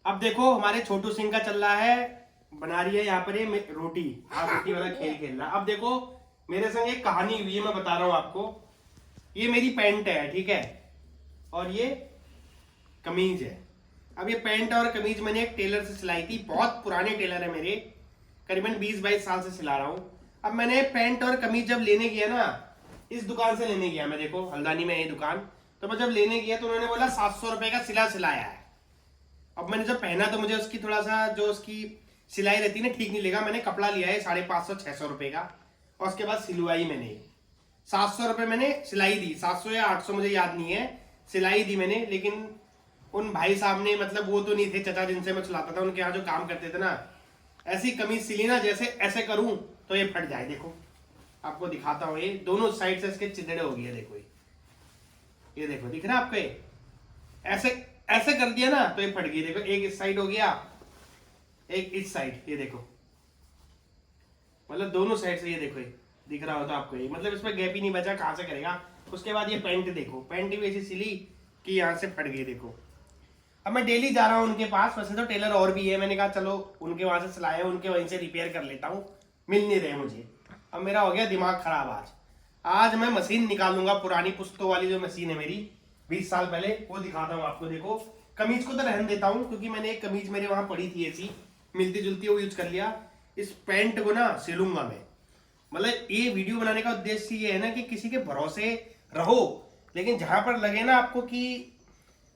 अब देखो हमारे छोटू सिंह का चल रहा है, बना रही है यहाँ पर ये रोटी। हाँ, रोटी वाला खेल खेल रहा। अब देखो मेरे संग एक कहानी हुई है, मैं बता रहा हूँ आपको। ये मेरी पैंट है, ठीक है, और ये कमीज है। अब ये पैंट और कमीज मैंने एक टेलर से सिलाई थी, बहुत पुराने टेलर है मेरे, करीबन 20-22 साल से सिला रहा हूँ। अब मैंने पैंट और कमीज जब लेने गया ना, इस दुकान से लेने गया मैं, देखो हल्द्वानी में ये दुकान। तो मैं जब लेने गया तो उन्होंने बोला 700 रुपए का सिलाया है। अब मैंने जब पहना तो मुझे उसकी थोड़ा सा जो उसकी सिलाई रहती है ना, ठीक नहीं लगा। मैंने कपड़ा लिया है 550-600 रुपए का, और उसके बाद सिलवाई मैंने 700 रुपए मैंने सिलाई दी, 700 या 800 मुझे याद नहीं है, सिलाई दी मैंने। लेकिन उन भाई साहब ने, मतलब वो तो नहीं थे चचा जिनसे मैं चलाता था, उनके यहाँ जो काम करते थे ना, ऐसी कमीज सिली ना, जैसे ऐसे करूं तो ये फट जाए। देखो आपको दिखाता हूँ, ये दोनों साइड से इसके चिदड़े हो गए, देखो ये देखो, दिख रहा है आपको? ये ऐसे ऐसे कर दिया ना तो ये फट गई। देखो एक इस साइड हो गया, एक इस साइड, ये देखो, मतलब दोनों साइड से। ये देखो, ये दिख रहा होता आपको, ये मतलब इसमें गैप ही नहीं बचा, कहां से करेगा। उसके बाद ये पैंट देखो, पैंट भी ऐसी सिली कि यहाँ से फट गई, देखो। अब मैं डेली जा रहा हूँ उनके पास, वैसे तो टेलर और भी है, मैंने कहा चलो उनके वहां से सिलाया, उनके वहीं से रिपेयर कर लेता हूँ, मिल नहीं रहे मुझे। अब मेरा हो गया दिमाग खराब। आज मैं मशीन निकालूंगा, पुरानी पुस्तों वाली जो मशीन है मेरी 20 साल पहले, वो दिखाता हूँ आपको। देखो कमीज को तो रहन देता हूँ, क्योंकि मैंने एक कमीज मेरे वहां पड़ी थी ऐसी मिलती जुलती, वो यूज कर लिया। इस पैंट को ना सिलूंगा मैं। मतलब ये वीडियो बनाने का उद्देश्य ये है ना कि किसी के भरोसे रहो, लेकिन जहां पर लगे ना आपको कि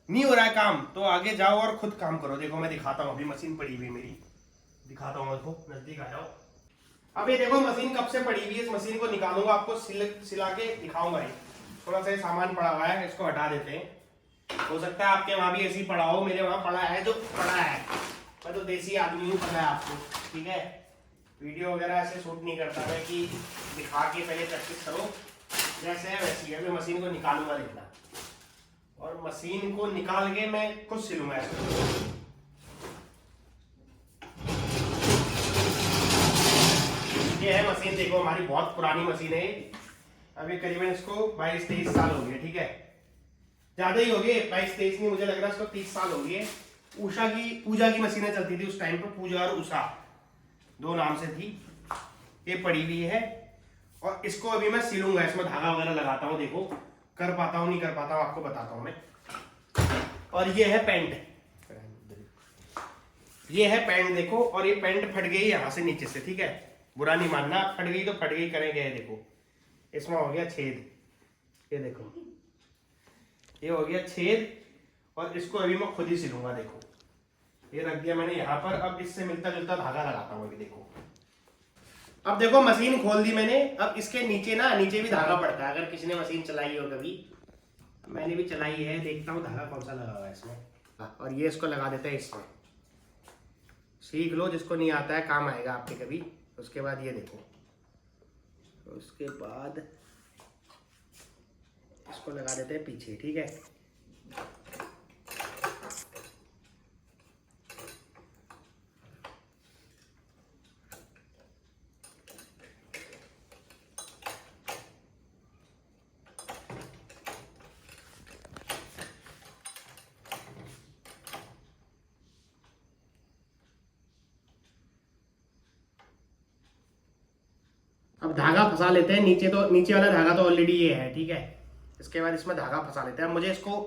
नहीं हो रहा है काम, तो आगे जाओ और खुद काम करो। देखो मैं दिखाता हूँ, अभी मशीन पड़ी हुई मेरी, दिखाता हूँ, देखो नजदीक आ जाओ। अब ये देखो मशीन कब से पड़ी हुई है, इस मशीन को निकालूंगा, आपको सिला के दिखाऊंगा। ये थोड़ा सा सामान पड़ा हुआ है, इसको हटा देते हैं। हो सकता है आपके वहां भी ऐसी पड़ा हो, मेरे वहां पड़ा है जो पड़ा है। मैं तो देसी आदमी हूँ, पता है आपको, ठीक है। वीडियो वगैरह ऐसे शूट नहीं करता मैं कि दिखा के पहले प्रैक्टिस करो, जैसे है वैसी है। मैं मशीन को निकालूंगा, देखना, और मशीन को निकाल के मैं खुद सिलूंगा ऐसे। ये है मशीन, देखो हमारी बहुत पुरानी मशीन है। अभी करीबन इसको 22-23 साल हो गए, ठीक है, ज्यादा ही हो गए, 22-23 नहीं, मुझे लग रहा है इसको 30 साल हो गए। पूजा की मशीनें चलती थी उस टाइम पर, पूजा और उषा दो नाम से थी। ये पड़ी हुई है, और इसको अभी मैं सिलूंगा, इसमें धागा वगैरह लगाता हूँ। देखो कर पाता हूँ नहीं कर पाता हूँ, आपको बताता हूँ मैं। और ये है पैंट, ये है पैंट, देखो। और ये पैंट फट गई यहाँ से नीचे से, ठीक है, बुरा नहीं मानना, फट गई तो फट गई, करेंगे। देखो इसमें हो गया छेद, ये देखो, ये हो गया छेद, और इसको अभी मैं खुद ही सिलूंगा। देखो ये रख दिया मैंने यहाँ पर, अब इससे मिलता जुलता धागा लगाता हूँ अभी। देखो अब देखो मशीन खोल दी मैंने। अब इसके नीचे ना, नीचे भी धागा पड़ता है, अगर किसी ने मशीन चलाई हो कभी, मैंने भी चलाई है, देखता हूँ धागा कौन सा लगा हुआ है इसमें। और ये इसको लगा देते हैं इसमें, सीख लो, जिसको नहीं आता है काम आएगा आपके कभी। उसके बाद ये देखो, उसके बाद इसको लगा देते हैं पीछे, ठीक है। अब धागा फंसा लेते हैं नीचे, तो नीचे वाला धागा तो ऑलरेडी ये है, ठीक है। इसके बाद इसमें धागा फंसा लेते हैं। अब मुझे इसको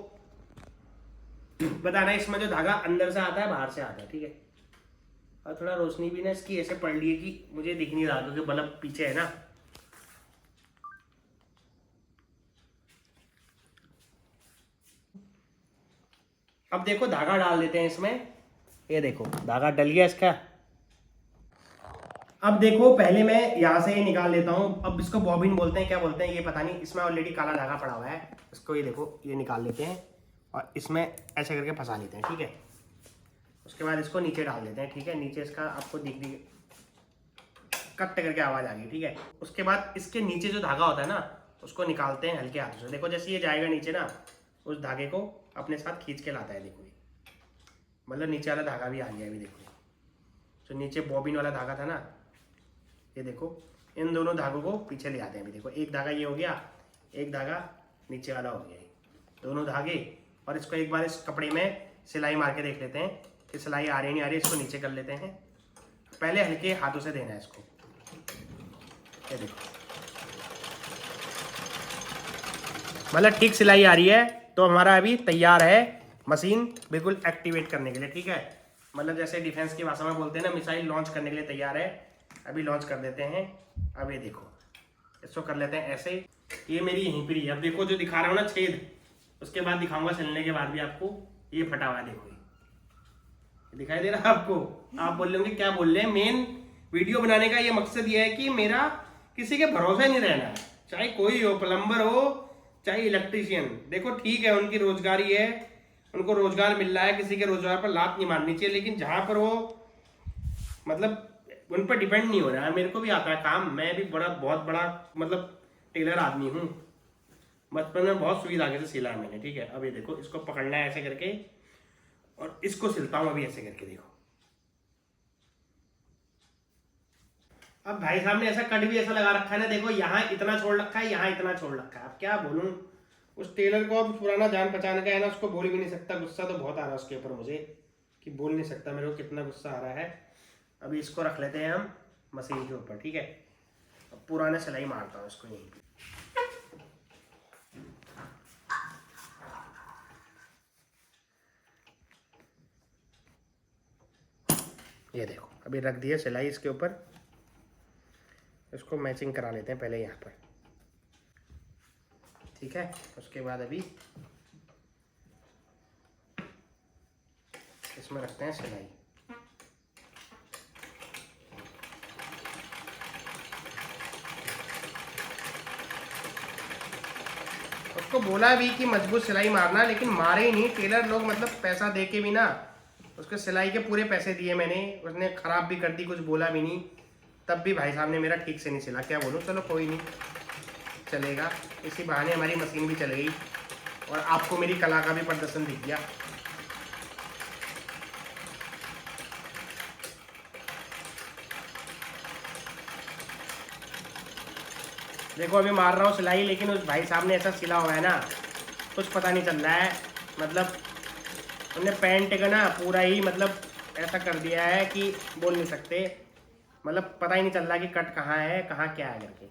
बताना है, इसमें जो धागा अंदर से आता है बाहर से आता है, ठीक है। और थोड़ा रोशनी भी ना इसकी ऐसे पड़ रही है कि मुझे दिख नहीं रहा, क्योंकि बल्ब पीछे है ना। अब देखो धागा डाल देते हैं इसमें, ये देखो धागा डल गया इसका। अब देखो पहले मैं यहाँ से ये निकाल लेता हूँ। अब इसको बॉबिन बोलते हैं, क्या बोलते हैं ये पता नहीं, इसमें ऑलरेडी काला धागा पड़ा हुआ है। इसको ये देखो, ये निकाल लेते हैं और इसमें ऐसे करके फंसा लेते हैं, ठीक है। उसके बाद इसको नीचे डाल देते हैं, ठीक है। नीचे इसका आपको दिख दी कट करके आवाज़ आ गई, ठीक है। उसके बाद इसके नीचे जो धागा होता है ना, उसको निकालते हैं हल्के हाथों से। देखो जैसे ये जाएगा नीचे ना, उस धागे को अपने साथ खींच के लाता है। देखो मतलब नीचे वाला धागा भी आ गया अभी। देखो जो नीचे बॉबिन वाला धागा था ना, ये देखो, इन दोनों धागों को पीछे ले आते हैं अभी। देखो एक धागा ये हो गया, एक धागा नीचे वाला हो गया, दोनों धागे। और इसको एक बार इस कपड़े में सिलाई मार के देख लेते हैं कि सिलाई आ रही नहीं आ रही। इसको नीचे कर लेते हैं, पहले हल्के हाथों से देना है इसको। ये देखो, मतलब ठीक सिलाई आ रही है तो हमारा अभी तैयार है मशीन बिल्कुल एक्टिवेट करने के लिए। ठीक है, मतलब जैसे डिफेंस की भाषा में बोलते हैं ना, मिसाइल लॉन्च करने के लिए तैयार है। अभी लॉन्च कर देते हैं। अब ये देखो, इसको कर लेते हैं ऐसे। ये मेरी यहीं पर ही है। अब देखो जो दिखा रहा हूँ ना छेद, उसके बाद दिखाऊंगा सिलने के बाद भी आपको। ये फटा हुआ है, देखो ये दिखाई दे रहा है आपको। आप बोल रहे होंगे क्या बोल रहे हैं। मेन वीडियो बनाने का ये मकसद ये है कि मेरा किसी के भरोसे नहीं रहना है, चाहे कोई हो, प्लम्बर हो चाहे इलेक्ट्रीशियन। देखो ठीक है, उनकी रोजगारी है, उनको रोजगार मिल रहा है, किसी के रोजगार पर लात नहीं मारनी चाहिए। लेकिन जहां पर वो मतलब उन पर डिपेंड नहीं हो रहा है। मेरे को भी आता है काम, मैं भी बहुत बड़ा मतलब टेलर आदमी हूँ। बचपन में बहुत सुई धागे से सिला है मैंने। ठीक है, अब ये देखो, इसको पकड़ना है ऐसे करके और इसको सिलता हूँ अभी ऐसे करके। देखो अब भाई साहब ने ऐसा कट भी ऐसा लगा रखा है ना, देखो यहाँ इतना छोड़ रखा है, यहाँ इतना छोड़ रखा है। अब क्या बोलूं उस टेलर को, अब पुराना जान पहचान का है ना, उसको बोल भी नहीं सकता। गुस्सा तो बहुत आ रहा है उसके ऊपर मुझे, कि बोल नहीं सकता मेरे को कितना गुस्सा आ रहा है। अभी इसको रख लेते हैं हम मशीन के ऊपर। ठीक है, अब पुराने सिलाई मारता हूँ इसको यहीं पे। ये देखो अभी रख दिया सिलाई इसके ऊपर। इसको मैचिंग करा लेते हैं पहले यहाँ पर। ठीक है, उसके बाद अभी इसमें रखते हैं सिलाई। उसको बोला भी कि मजबूत सिलाई मारना, लेकिन मारे ही नहीं टेलर लोग। मतलब पैसा दे के भी ना, उसके सिलाई के पूरे पैसे दिए मैंने, उसने ख़राब भी कर दी, कुछ बोला भी नहीं। तब भी भाई साहब ने मेरा ठीक से नहीं सिला। क्या बोलूँ, चलो कोई नहीं, चलेगा। इसी बहाने हमारी मशीन भी चल गई और आपको मेरी कला का भी प्रदर्शन दिख गया। देखो अभी मार रहा हूँ सिलाई, लेकिन उस भाई साहब ने ऐसा सिला हुआ है ना, कुछ पता नहीं चल रहा है। मतलब उन्होंने पैंट का ना पूरा ही मतलब ऐसा कर दिया है कि बोल नहीं सकते। मतलब पता ही नहीं चल रहा कि कट कहाँ है, कहाँ क्या है करके।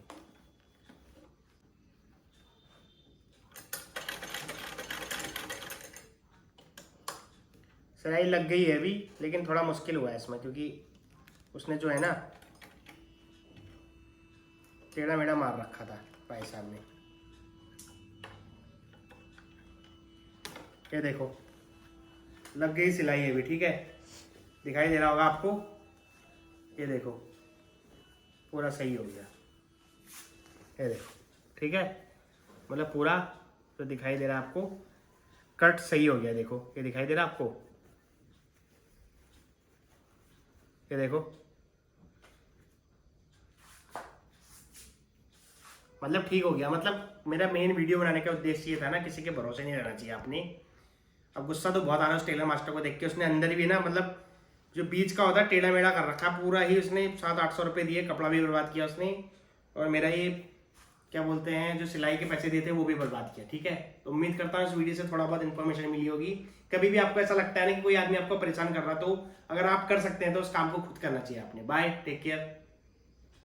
सिलाई लग गई है अभी, लेकिन थोड़ा मुश्किल हुआ है इसमें, क्योंकि उसने जो है ना टेढ़ा मेढ़ा मार रखा था भाई साहब ने। ये देखो लग गई सिलाई अभी। ठीक है, दिखाई दे रहा होगा आपको। ये देखो पूरा सही हो गया। ये देखो, ठीक है, मतलब पूरा तो दिखाई दे रहा है आपको, कट सही हो गया। देखो ये दिखाई दे रहा है आपको, ये देखो, मतलब ठीक हो गया। मतलब मेरा मेन वीडियो बनाने का उद्देश्य ये था ना, किसी के भरोसे नहीं रहना चाहिए आपने। अब गुस्सा तो बहुत आ रहा है उस टेलर मास्टर को देख के। उसने अंदर भी ना मतलब जो बीच का होता है टेढ़ा मेढ़ा कर रखा पूरा ही। उसने 700-800 रुपये दिए, कपड़ा भी बर्बाद किया उसने, और मेरा ये क्या बोलते हैं जो सिलाई के पैसे दिए थे वो भी बर्बाद किया। ठीक है, तो उम्मीद करता हूँ इस वीडियो से थोड़ा बहुत इन्फॉर्मेशन मिली होगी। कभी भी आपको ऐसा लगता है ना कि कोई आदमी आपको परेशान कर रहा, तो अगर आप कर सकते हैं तो उस काम को खुद करना चाहिए आपने। Bye, take care.